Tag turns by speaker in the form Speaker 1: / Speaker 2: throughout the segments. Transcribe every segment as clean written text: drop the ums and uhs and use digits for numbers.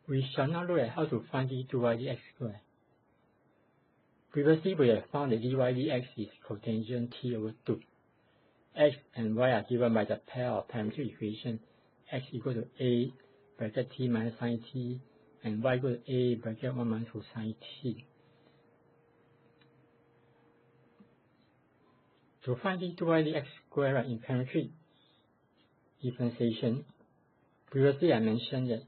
Speaker 1: We shall now look at how to find d2y dx squared. Previously, we have found that dy dx is cotangent t over 2. X and y are given by the pair of parametric equations x equal to a bracket t minus sine t and y equal to a bracket 1 minus cosine t. To find d2y dx squared in parametric differentiation, previously I mentioned that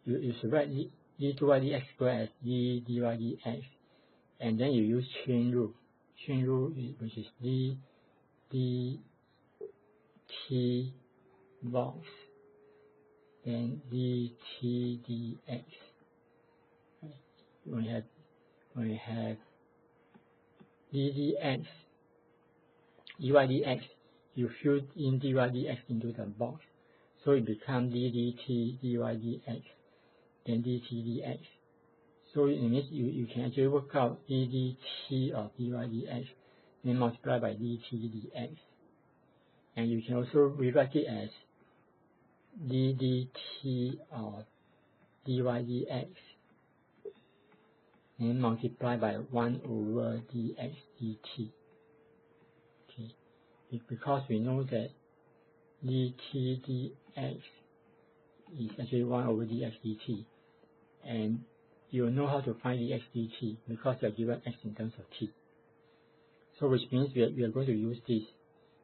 Speaker 1: you should write d2y dx squared as d dy dx, and then you use chain rule. Chain rule which is d t box, then dt dx. When we have ddx, dy dx, you fill in dy dx into the box, so it becomes ddt dy dx, then dt dx. So it means you can actually work out ddt of dy dx, then multiply by dt dx. And you can also rewrite it as ddt of dy dx, and multiply by 1 over dx dt. Okay, because we know that dt dx is actually 1 over dx dt, and you know how to find dx dt because you are given x in terms of t. So which means we are going to use this.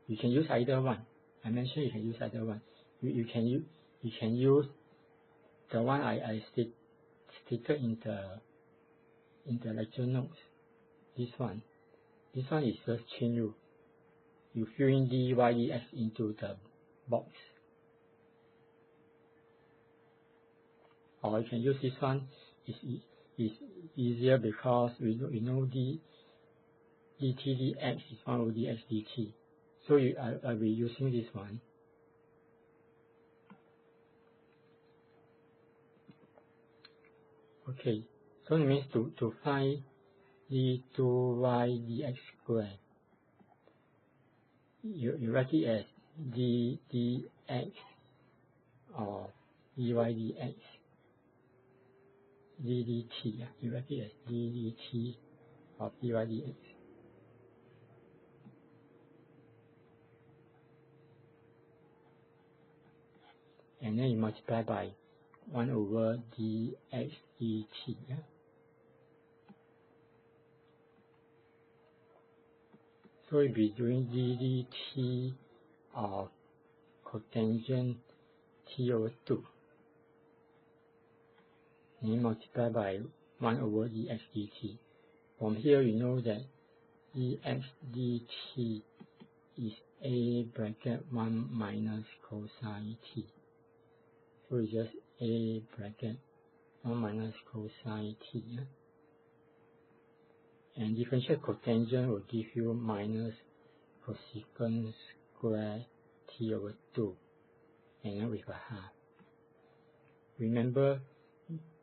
Speaker 1: You can use either one. I mentioned you can use either one. You can use the one I stated in the lecture notes. This one is just chain rule. You fill in dy dx into the box. Or you can use this one. Is easier because we know dt dx is 1 over dx dt. So I'll be using this one. Okay, so it means to find d2y dx squared, you write it as d dx or dy dx, d dt, you write it as d dt of dy dx. And then you multiply by 1 over dx dt. Yeah? So we'll be doing ddt of cotangent t over 2. And you multiply by 1 over dx dt. From here you know that dx dt is a bracket 1 minus cosine t. So it's just a bracket 1 minus cosine t. Yeah? And differential cotangent will give you minus cosecant square t over 2, and then with a half. Remember,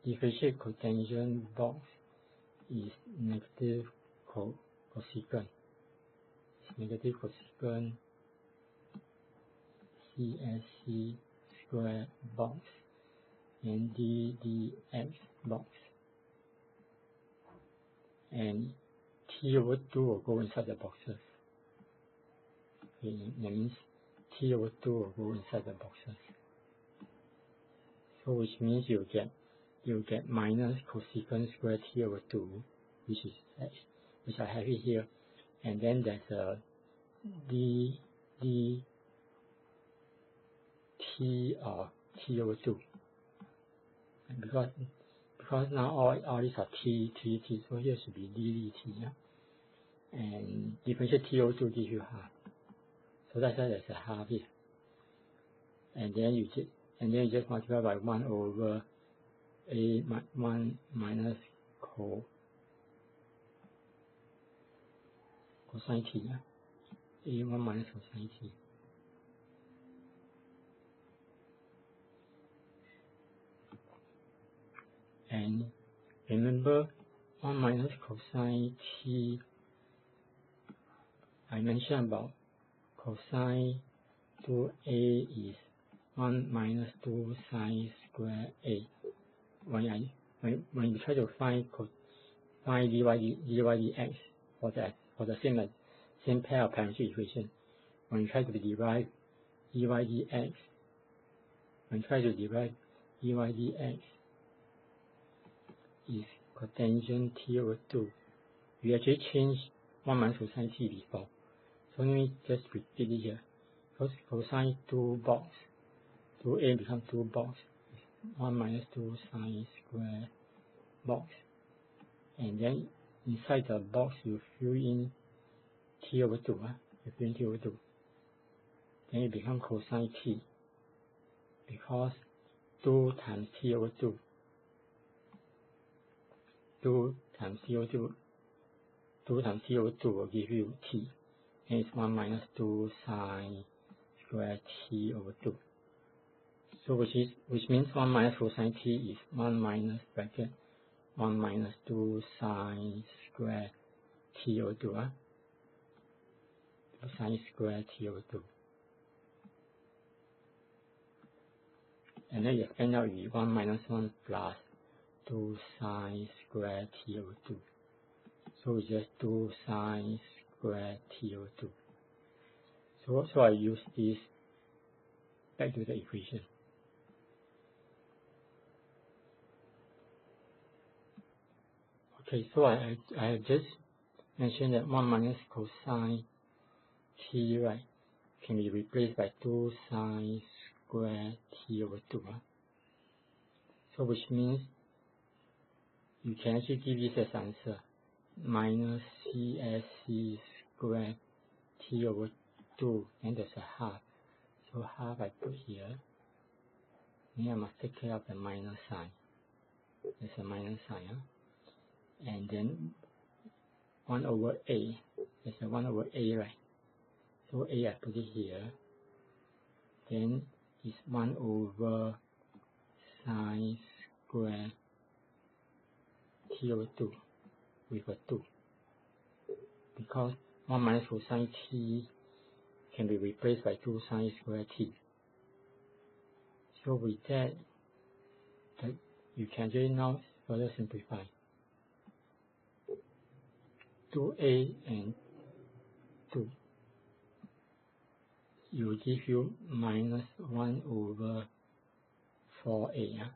Speaker 1: differential cotangent box is negative cosecant. It's negative cosecant CSC square box and ddx box. And t over 2 will go inside the boxes. Okay, that means t over 2 will go inside the boxes. So which means you get minus cosecant square t over 2, which I have it here, and then there's a d t of t over 2. And because now all these are t, so here should be d dt, yeah? And differential t over 2 gives you half. So that's why there's a half here. And then you just multiply by 1 over a 1 minus cosine t, yeah? A 1 minus cosine t. And remember, 1 minus cosine t, I mentioned about cosine 2a is 1 minus 2 sine square a. when you try to find dy dx for the same pair of parametric equation, when you try to derive dy dx, is cotangent t over 2. We actually changed 1 minus cosine t before, so let me just repeat it here. First, cosine 2 box, 2a becomes 2 box, 1 minus 2 sine square box, and then inside the box you fill in t over 2, then it becomes cosine t, because 2 times t over 2, 2 times t over 2 will give you t, and it's 1 minus 2 sine square t over 2. So which means 1 minus cosine t is 1 minus bracket 1 minus 2 sine square t over 2, sine square t over 2. And then you expand out with 1 minus 1 plus 2 sine square t over 2. So it's just 2 sine square t over 2. So I use this back to the equation. Okay, so I have just mentioned that 1 minus cosine t, right, can be replaced by 2 sine square t over 2. So which means you can actually give this as answer, minus CSC square t over 2, and there's a half. So half I put here, then I must take care of the minus sign. There's a minus sign, and then 1 over a, there's a 1 over a, right? So a I put it here, then it's 1 over sine square t over 2 with a 2, because 1 minus cosine t can be replaced by 2 sine square t. So with that you can just now further simplify. 2a and 2, it will give you minus 1 over 4a.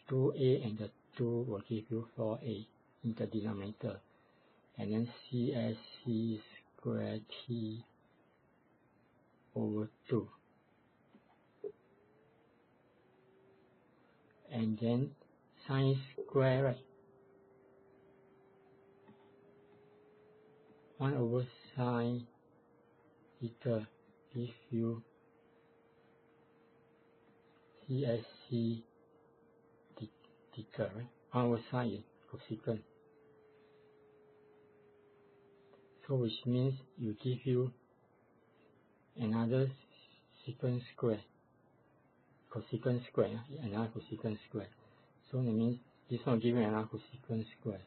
Speaker 1: 2a and the 2 will give you 4a in the denominator, and then CSC square t over 2, and then sine square, right, 1 over sine theta gives you CSC theta, right? 1 over sine is cosecant. So which means you give you another secant square, cosecant square, another cosecant square. So that means this one will give me another cosecant square.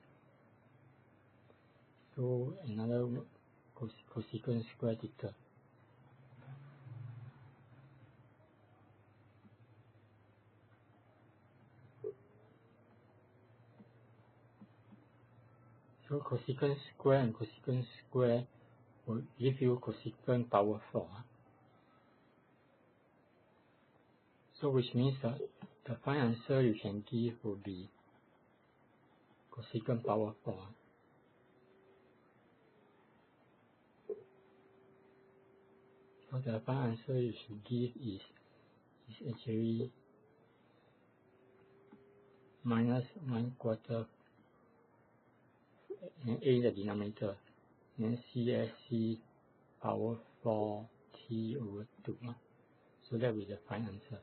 Speaker 1: So another cosecant square theta. So cosecant square and cosecant square will give you cosecant power 4. So which means that the final answer you can give will be cosecant power 4. So the final answer you should give is actually minus 1/4, and a in the denominator, and CSC power 4 t over 2. So that will be the final answer.